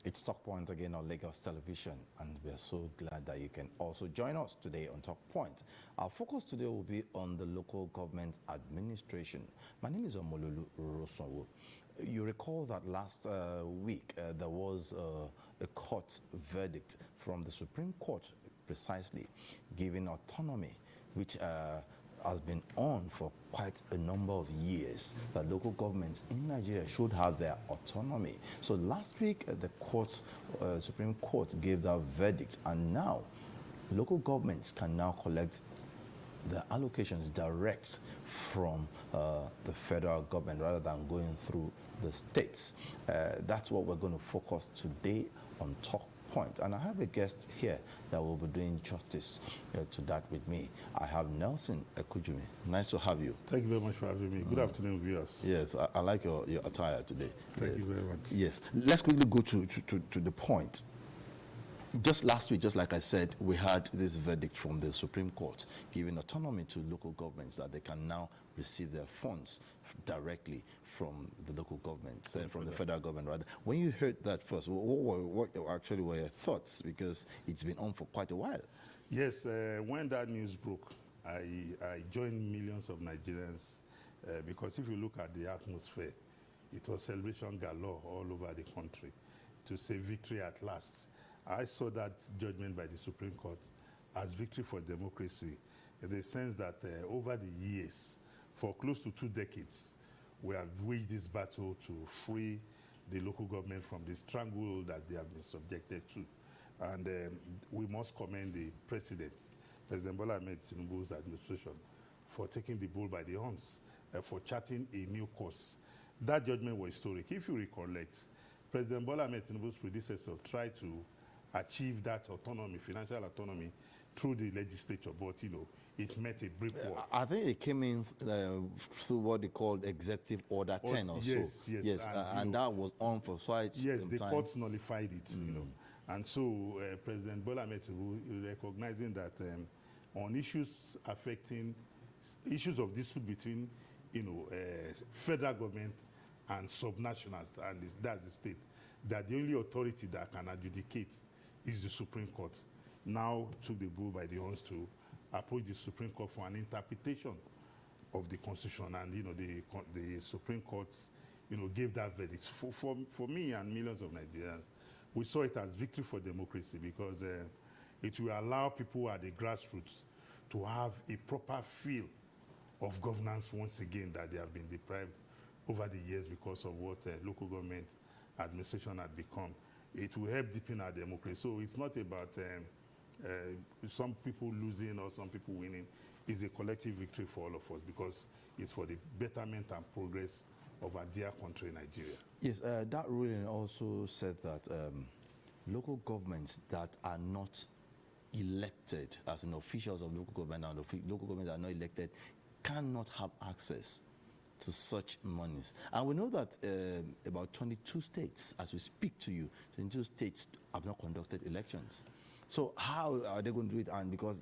It's Talk Point again on Lagos Television, and we are so glad that you can also join us today on Talk Point. Our focus today will be on the local government administration. My name is Omololu Rosonwo. You recall that last week there was a court verdict from the Supreme Court, precisely, giving autonomy, which has been on for quite a number of years, that local governments in Nigeria should have their autonomy. So last week, the Supreme Court gave that verdict, and now local governments can now collect the allocations direct from the federal government rather than going through the states. That's what we're going to focus today on Talk Point. And I have a guest here that will be doing justice to that with me. I have Nelson Ekujumi. Nice to have you. Thank you very much for having me. Good afternoon, viewers. Yes, I like your attire today. Thank you very much. Yes. Let's quickly go to the point. Just last week, just like I said, we had this verdict from the Supreme Court giving autonomy to local governments, that they can now receive their funds directly from the local government, from the federal government rather. When you heard that first, what actually were your thoughts? Because it's been on for quite a while. Yes, when that news broke, I joined millions of Nigerians because if you look at the atmosphere, it was celebration galore all over the country to say victory at last. I saw that judgment by the Supreme Court as victory for democracy, in the sense that over the years, for close to 2 decades, we have waged this battle to free the local government from the stranglehold that they have been subjected to. And we must commend the President Bola Ahmed Tinubu's administration, for taking the bull by the horns, for charting a new course. That judgment was historic. If you recollect, President Bola Ahmed Tinubu's predecessor tried to achieve that autonomy, financial autonomy, through the legislature, but it met a brick wall. I think it came in through what they called Executive Order 10 or yes, so. Yes, and that was on for quite yes, some the time. courts nullified it, And so President Bola Ahmed Tinubu, recognizing that on issues affecting issues of dispute between federal government and subnationals, and that's the state, that the only authority that can adjudicate is the Supreme Court. Now took the bull by the horns to approach the Supreme Court for an interpretation of the Constitution, and the Supreme Court gave that verdict. For me and millions of Nigerians, we saw it as victory for democracy, because it will allow people at the grassroots to have a proper feel of governance once again that they have been deprived over the years because of what local government administration had become. It will help deepen our democracy. So it's not about some people losing or some people winning. It's a collective victory for all of us, because it's for the betterment and progress of our dear country, Nigeria. Yes, that ruling also said that local governments that are not elected as in officials of local government, and local governments that are not elected, cannot have access to such monies. And we know that about 22 states, as we speak to you, 22 states have not conducted elections. So how are they going to do it? And because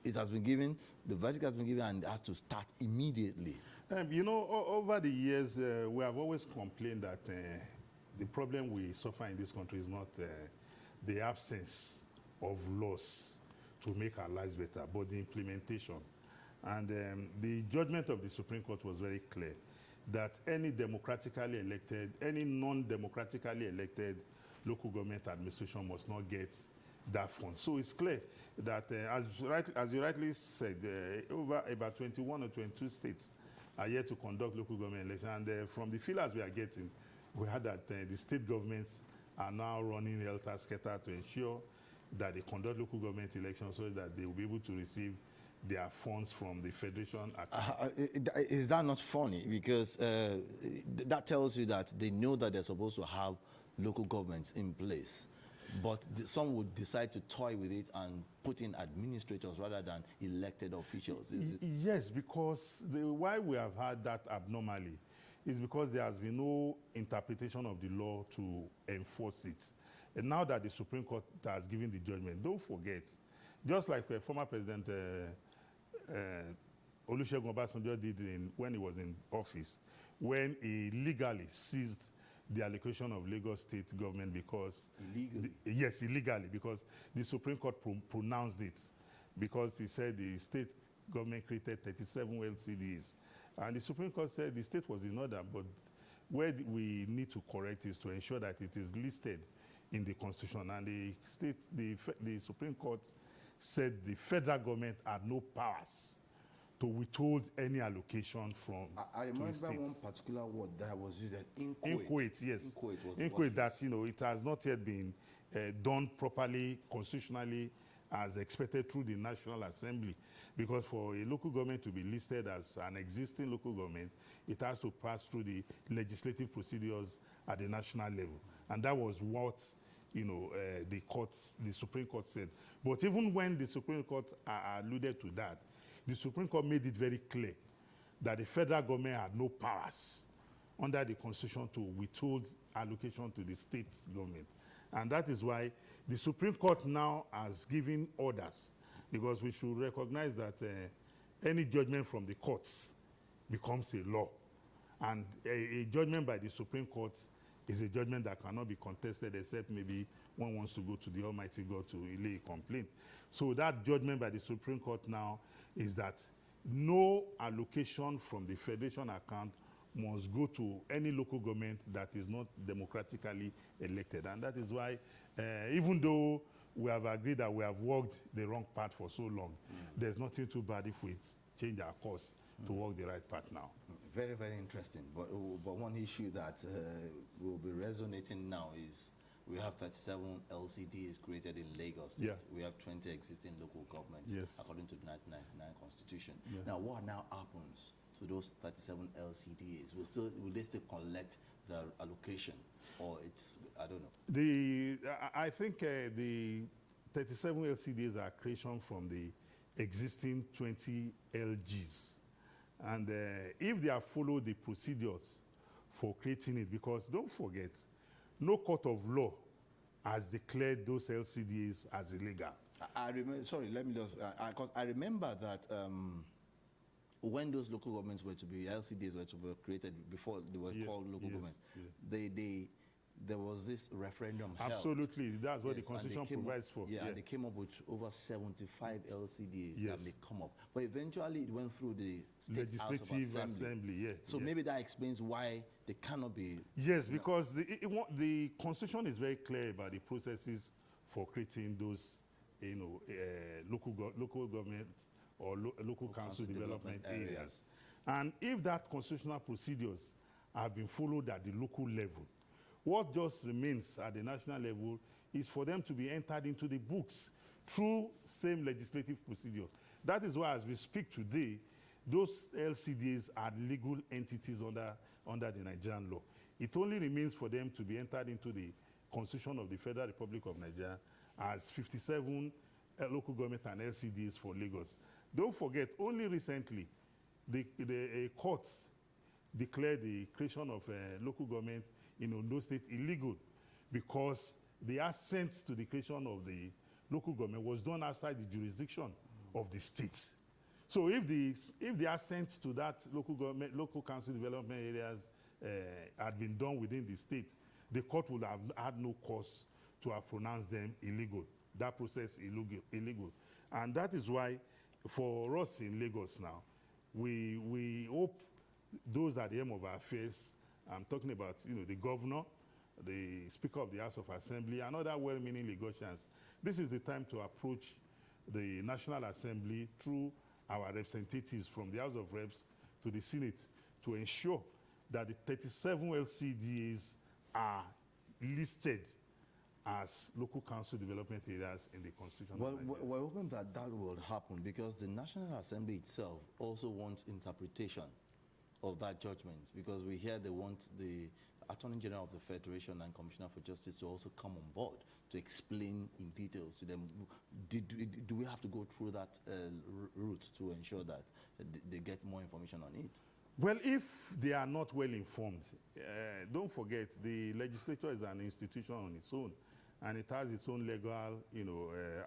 it has been given, the verdict has been given, and it has to start immediately. Over the years, we have always complained that the problem we suffer in this country is not the absence of laws to make our lives better, but the implementation. And the judgment of the Supreme Court was very clear, that any democratically elected, any non-democratically elected local government administration must not get that fund. So it's clear that, as you rightly said, over about 21 or 22 states are yet to conduct local government elections. And from the feelers we are getting, we heard that the state governments are now running helter-skelter to ensure that they conduct local government elections so that they will be able to receive their funds from the federation account. Is that not funny? Because that tells you that they know that they're supposed to have local governments in place, but some would decide to toy with it and put in administrators rather than elected officials. Yes, because why we have had that abnormally is because there has been no interpretation of the law to enforce it. And now that the Supreme Court has given the judgment, don't forget, just like former President Olusegun Obasanjo did when he was in office, when he legally seized the allocation of Lagos state government because... Illegally? Yes, illegally, because the Supreme Court pronounced it, because he said the state government created 37 LCDs. And the Supreme Court said the state was in order, but where we need to correct is to ensure that it is listed in the Constitution. And the Supreme Court said the federal government had no powers to withhold any allocation from I remember states. one particular word that was used, Inchoate, yes. Inchoate That, it has not yet been done properly, constitutionally, as expected through the National Assembly. Because for a local government to be listed as an existing local government, it has to pass through the legislative procedures at the national level. And that was what, the Supreme Court said. But even when the Supreme Court alluded to that, the Supreme Court made it very clear that the federal government had no powers under the Constitution to withhold allocation to the state government. And that is why the Supreme Court now has given orders, because we should recognize that any judgment from the courts becomes a law. And a judgment by the Supreme Court is a judgment that cannot be contested, except maybe one wants to go to the Almighty God to lay a complaint. So that judgment by the Supreme Court now is that no allocation from the federation account must go to any local government that is not democratically elected. And that is why, even though we have agreed that we have walked the wrong path for so long, there's nothing too bad if we change our course to walk the right path now. Very, very interesting. But one issue that will be resonating now is we have 37 LCDs created in Lagos State. Yeah. We have 20 existing local governments, yes, according to the 1999 Constitution. Yeah. Now, what now happens to those 37 LCDs? Will they still collect the allocation, or it's, I don't know? I think the 37 LCDs are creation from the existing 20 LGs. And if they have followed the procedures for creating it, because don't forget, no court of law has declared those LCDs as illegal. I remember, sorry, let me just, because I remember that when those local governments were to be, LCDs were to be created before they were called local governments, there was this referendum held. Absolutely, that's what the Constitution provides for. Yeah, and they came up with over 75 LCDs that may come up. But eventually it went through the State Legislative House of Assembly. So maybe that explains why they cannot be... Yes, because the Constitution is very clear about the processes for creating those, local governments or local council development areas. And if that constitutional procedures have been followed at the local level, what just remains at the national level is for them to be entered into the books through same legislative procedure. That is why, as we speak today, those LCDs are legal entities under the Nigerian law. It only remains for them to be entered into the Constitution of the Federal Republic of Nigeria as 57 local government and LCDs for Lagos. Don't forget, only recently, the courts declared the creation of local government in Ondo State illegal, because the assent to the creation of the local government was done outside the jurisdiction of the state. So if the assent to that local council development areas had been done within the state, the court would have had no cause to have pronounced them illegal. That process illegal. And that is why, for us in Lagos now, we hope those are the aim of our affairs. I'm talking about, the governor, the Speaker of the House of Assembly, and other well-meaning Lagosians. This is the time to approach the National Assembly through our representatives from the House of Reps to the Senate to ensure that the 37 LCDs are listed as local council development areas in the Constitution. Well, we're hoping that will happen, because the National Assembly itself also wants interpretation of that judgment, because we hear they want the Attorney General of the Federation and Commissioner for Justice to also come on board to explain in details to them. Do we have to go through that route to ensure that they get more information on it? Well, if they are not well informed, don't forget, the legislature is an institution on its own, and it has its own legal,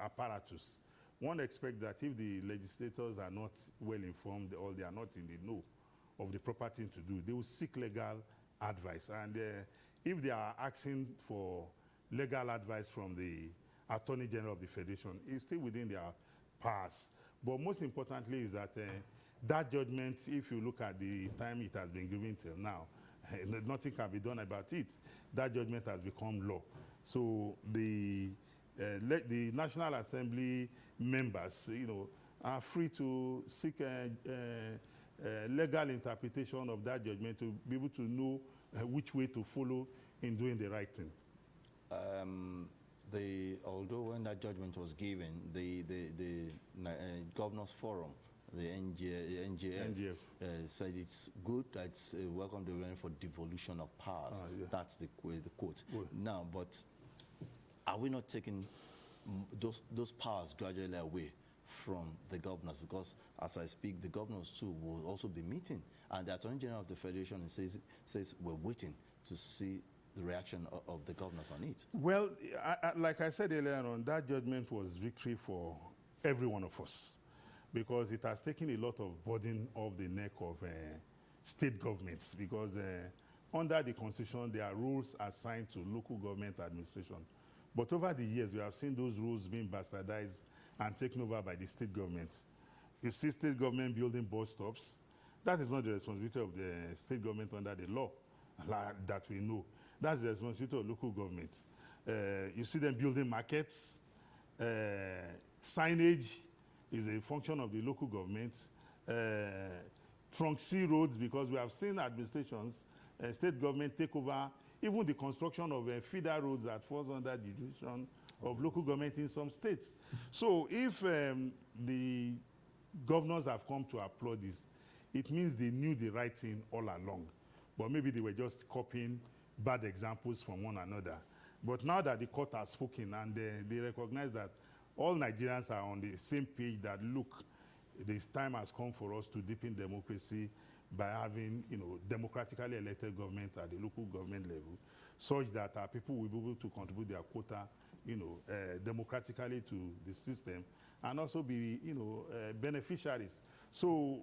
apparatus. One expects that if the legislators are not well informed, or they are not in the know of the proper thing to do, they will seek legal advice. And if they are asking for legal advice from the Attorney General of the Federation, it's still within their powers. But most importantly is that that judgment, if you look at the time it has been given till now, nothing can be done about it. That judgment has become law. So the National Assembly members, are free to seek legal interpretation of that judgment to be able to know which way to follow in doing the right thing. Although when that judgment was given, the Governors Forum, the NGF, said it's good, that's welcome development for devolution of powers. Yeah. That's the quote. Well. Now, but are we not taking those powers gradually away from the governors? Because as I speak, the governors too will also be meeting, and the Attorney General of the Federation says we're waiting to see the reaction of the governors on it. Well, like I said earlier on, that judgment was victory for every one of us, because it has taken a lot of burden off the neck of state governments, because under the Constitution, there are rules assigned to local government administration. But over the years, we have seen those rules being bastardized and taken over by the state governments. You see state government building bus stops. That is not the responsibility of the state government under the law that we know. That's the responsibility of local governments. You see them building markets. Signage is a function of the local government. Trunk C roads, because we have seen administrations, state government take over even the construction of feeder roads that falls under the jurisdiction of local government in some states. So if the governors have come to applaud this, it means they knew the right thing all along. But maybe they were just copying bad examples from one another. But now that the court has spoken and they recognize that all Nigerians are on the same page, that look, this time has come for us to deepen democracy by having, democratically elected government at the local government level, such that our people will be able to contribute their quota, democratically to the system, and also be, beneficiaries. So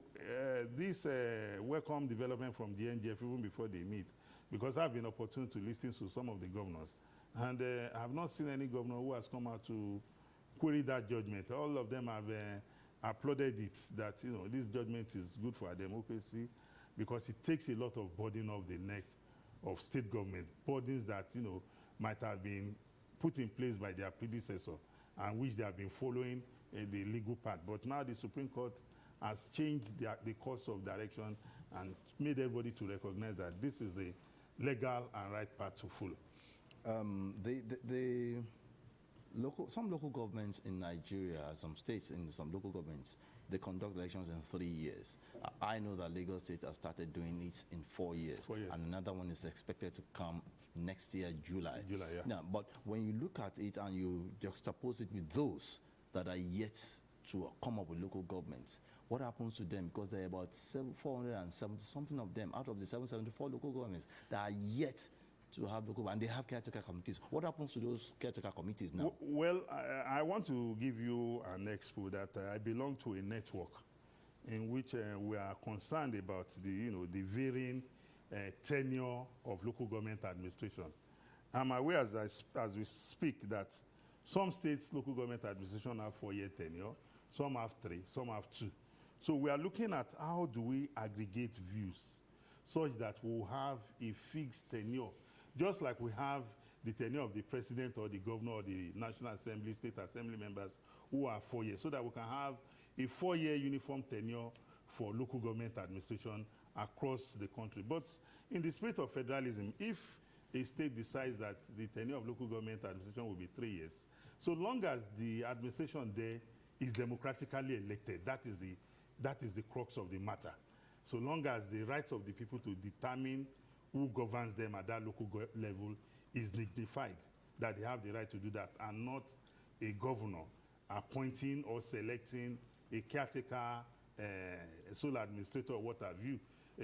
this welcome development from the NGF even before they meet, because I've been opportune to listen to some of the governors, and I have not seen any governor who has come out to query that judgment. All of them have applauded it, that this judgment is good for our democracy, because it takes a lot of burden off the neck of state government, burdens that might have been put in place by their predecessor and which they have been following the legal path. But now the Supreme Court has changed the course of direction and made everybody to recognize that this is the legal and right path to follow. Some local governments in Nigeria, some states in some local governments, they conduct elections in 3 years. I know that Lagos State has started doing it in 4 years. 4 years. And another one is expected to come next year, July. July, yeah. Now, but when you look at it and you juxtapose it with those that are yet to come up with local governments, what happens to them? Because there are about 470 something of them out of the 774 local governments that are yet to have local, and they have caretaker committees. What happens to those caretaker committees now? Well, I want to give you an expo that I belong to a network in which we are concerned about the varying tenure of local government administration. I'm aware as we speak that some states local government administration have 4-year tenure, some have 3, some have 2. So we are looking at how do we aggregate views such that we'll have a fixed tenure, just like we have the tenure of the president or the governor or the National Assembly, state assembly members who are 4 years, so that we can have a 4-year uniform tenure for local government administration across the country. But in the spirit of federalism, if a state decides that the tenure of local government administration will be 3 years, so long as the administration there is democratically elected, that is the crux of the matter. So long as the rights of the people to determine who governs them at that local level is dignified, that they have the right to do that, and not a governor appointing or selecting a caretaker, sole administrator, or what have you,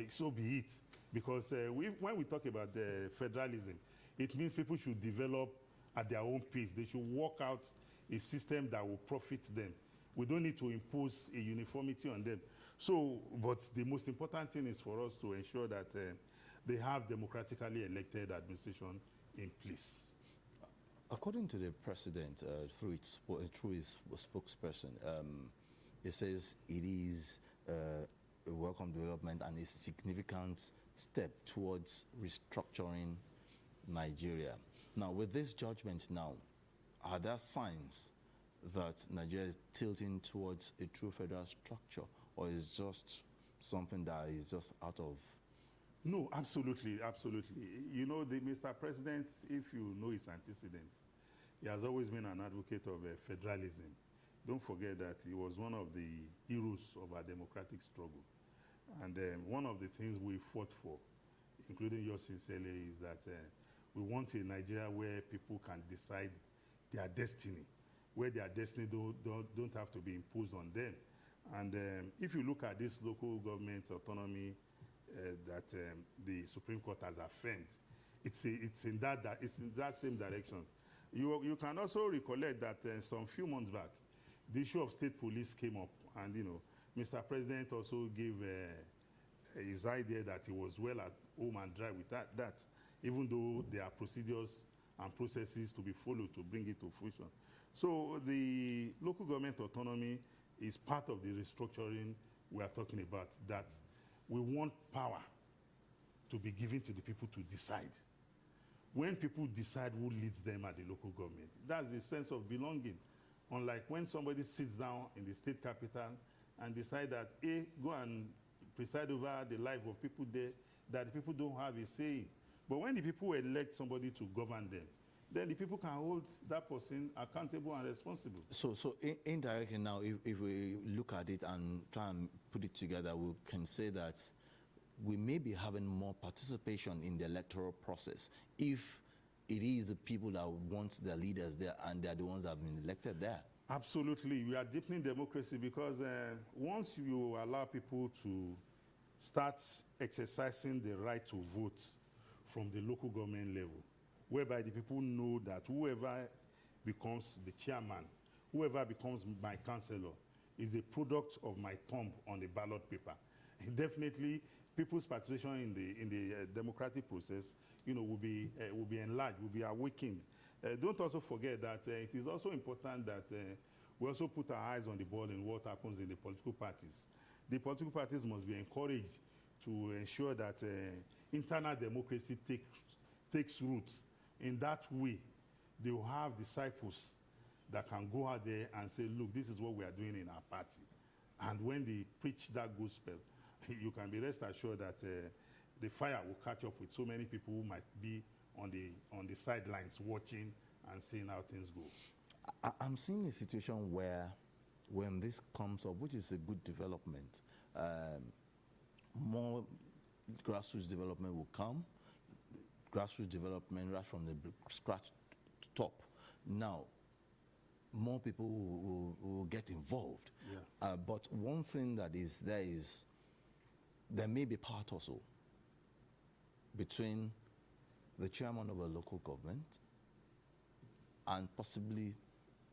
so be it. Because when we talk about federalism, it means people should develop at their own pace. They should work out a system that will profit them. We don't need to impose a uniformity on them. So, but the most important thing is for us to ensure that they have democratically elected administration in place. According to the president, through his spokesperson, he says it is a welcome development and a significant step towards restructuring Nigeria. Now, with this judgment now, are there signs that Nigeria is tilting towards a true federal structure, or is just something that is just out of? No, absolutely, absolutely. You know, Mr. President, if you know his antecedents, he has always been an advocate of federalism. Don't forget that he was one of the heroes of our democratic struggle. And one of the things we fought for, including yours sincerely, is that we want a Nigeria where people can decide their destiny, where their destiny don't have to be imposed on them. And if you look at this local government autonomy that the Supreme Court has affirmed, it's in that same direction. You can also recollect that some few months back, the issue of state police came up, and Mr. President also gave his idea that he was well at home and dry with that, even though there are procedures and processes to be followed to bring it to fruition. So the local government autonomy is part of the restructuring we are talking about, that we want power to be given to the people to decide. When people decide who leads them at the local government, that's the sense of belonging. Unlike when somebody sits down in the state capital and decide that, go and preside over the life of people there, that the people don't have a say in. But when the people elect somebody to govern them, then the people can hold that person accountable and responsible. So indirectly now, if we look at it and try and put it together, we can say that we may be having more participation in the electoral process if it is the people that want their leaders there and they're the ones that have been elected there. Absolutely. We are deepening democracy because once you allow people to start exercising the right to vote from the local government level, whereby the people know that whoever becomes the chairman, whoever becomes my councillor, is a product of my thumb on the ballot paper. Definitely, people's participation in the democratic process, will be enlarged, will be awakened. Don't also forget that it is also important that we also put our eyes on the ball in what happens in the political parties. The political parties must be encouraged to ensure that internal democracy takes root. In that way, they will have disciples that can go out there and say, look, this is what we are doing in our party. And when they preach that gospel, you can be rest assured that the fire will catch up with so many people who might be on the sidelines watching and seeing how things go. I'm seeing a situation where when this comes up, which is a good development, more grassroots development will come, grassroots development right from the scratch to top. Now, more people will get involved. Yeah. But one thing that is there may be part also between the chairman of a local government and possibly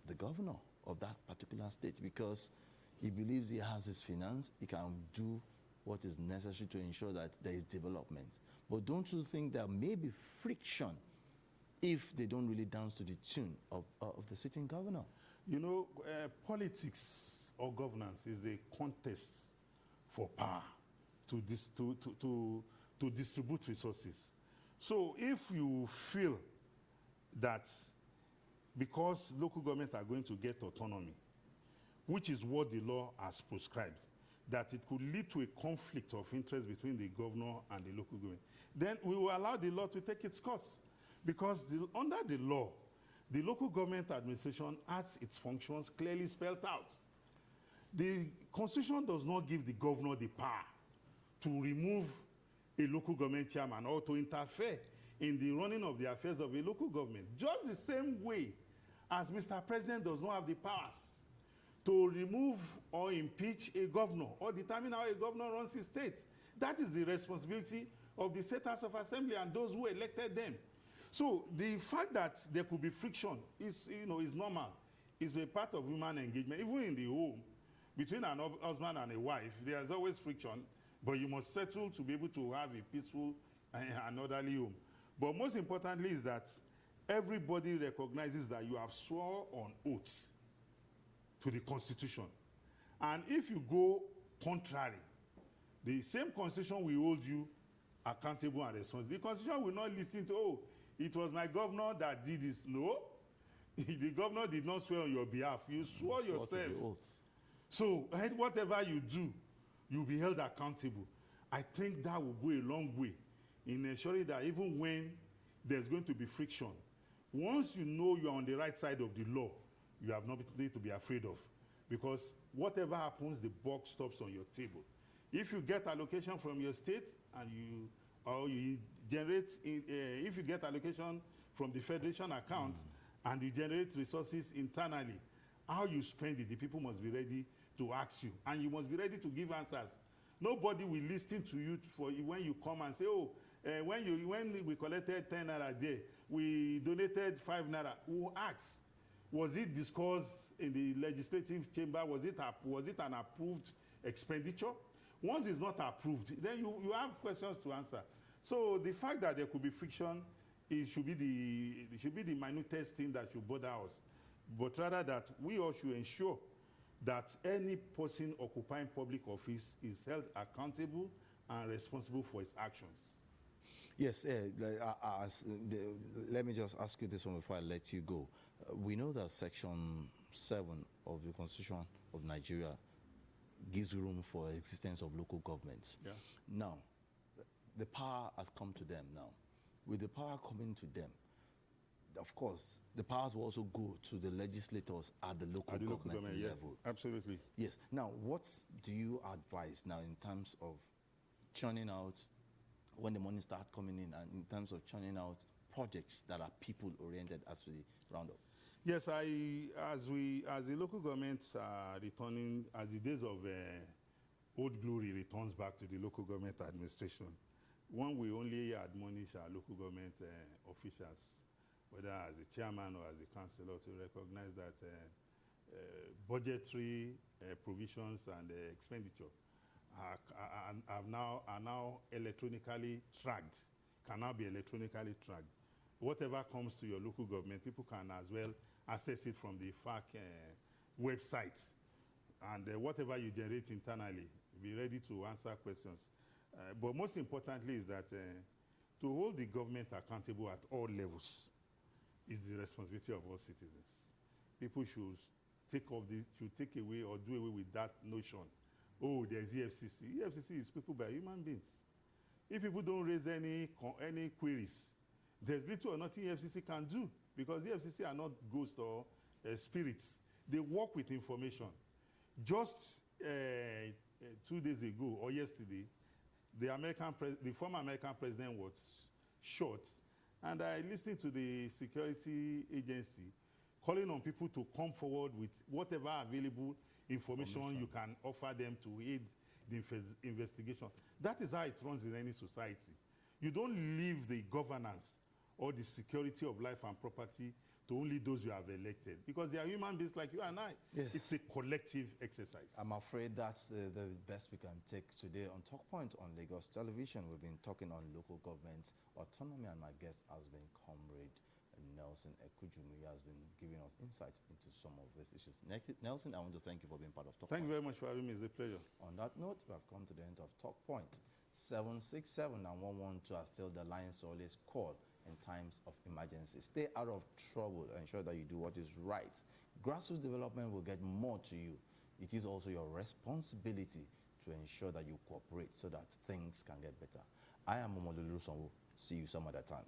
the governor of that particular state, because he believes he has his finance, he can do what is necessary to ensure that there is development. But don't you think there may be friction if they don't really dance to the tune of the sitting governor? Politics or governance is a contest for power to distribute resources. So if you feel that because local government are going to get autonomy, which is what the law has prescribed, that it could lead to a conflict of interest between the governor and the local government, then we will allow the law to take its course. Because under the law, the local government administration has its functions clearly spelled out. The Constitution does not give the governor the power to remove a local government chairman or to interfere in the running of the affairs of a local government. Just the same way as Mr. President does not have the powers to remove or impeach a governor or determine how a governor runs his state. That is the responsibility of the State House of Assembly and those who elected them. So the fact that there could be friction is normal. It's a part of human engagement. Even in the home, between an husband and a wife, there's always friction, but you must settle to be able to have a peaceful an orderly home. But most importantly is that everybody recognizes that you have sworn on oath to the Constitution. And if you go contrary, the same Constitution will hold you accountable and responsible. The Constitution will not listen to, oh, it was my governor that did this. No, the governor did not swear on your behalf. You swore yourself. So whatever you do, you'll be held accountable. I think that will go a long way in ensuring that even when there's going to be friction, once you know you're on the right side of the law, you have nothing to be afraid of. Because whatever happens, the buck stops on your table. If you get allocation from your state and you generate, if you get allocation from the federation account and you generate resources internally, how you spend it, the people must be ready to ask you. And you must be ready to give answers. Nobody will listen to you for when you come and say, oh, when we collected 10 naira there, we donated 5 naira. Who asks? Was it discussed in the legislative chamber? Was it an approved expenditure? Once it's not approved, then you have questions to answer. So the fact that there could be friction, it should be the minutest thing that should bother us. But rather that we all should ensure that any person occupying public office is held accountable and responsible for his actions. Yes, let me just ask you this one before I let you go. We know that Section 7 of the Constitution of Nigeria gives room for existence of local governments. Yeah. Now, the power has come to them now. With the power coming to them, of course, the powers will also go to the legislators at the local government level. Yeah, absolutely. Yes. Now, what do you advise now in terms of churning out, when the money starts coming in, and in terms of churning out projects that are people-oriented as we round up? Yes, as the local governments are returning, as the days of old glory returns back to the local government administration, one will only admonish our local government officials, whether as a chairman or as a councillor, to recognize that budgetary provisions and expenditure are now electronically tracked, can now be electronically tracked. Whatever comes to your local government, people can as well access it from the FAC website. And whatever you generate internally, be ready to answer questions. But most importantly is that to hold the government accountable at all levels is the responsibility of all citizens. People should take away or do away with that notion. Oh, there's EFCC. EFCC is people by human beings. If people don't raise any queries, there's little or nothing EFCC can do, because EFCC are not ghosts or spirits. They work with information. Just 2 days ago or yesterday, the former American president was shot, and I listened to the security agency calling on people to come forward with whatever available information you can offer them to aid the investigation. That is how it runs in any society. You don't leave the governance or the security of life and property to only those you have elected, because they are human beings like you and I. Yes. It's a collective exercise. I'm afraid that's the best we can take today on Talk Point on Lagos Television. We've been talking on local government autonomy, and my guest has been Comrade Nelson Ekujumi. He has been giving us insight into some of these issues. Nelson, I want to thank you for being part of Talk Point. Thank you very much for having me. It's a pleasure. On that note, we have come to the end of Talk Point. 767 and 112 are still the lines to always call in times of emergency. Stay out of trouble. Ensure that you do what is right. Grassroots development will get more to you. It is also your responsibility to ensure that you cooperate so that things can get better. I am Omololu Sonwo. See you some other time.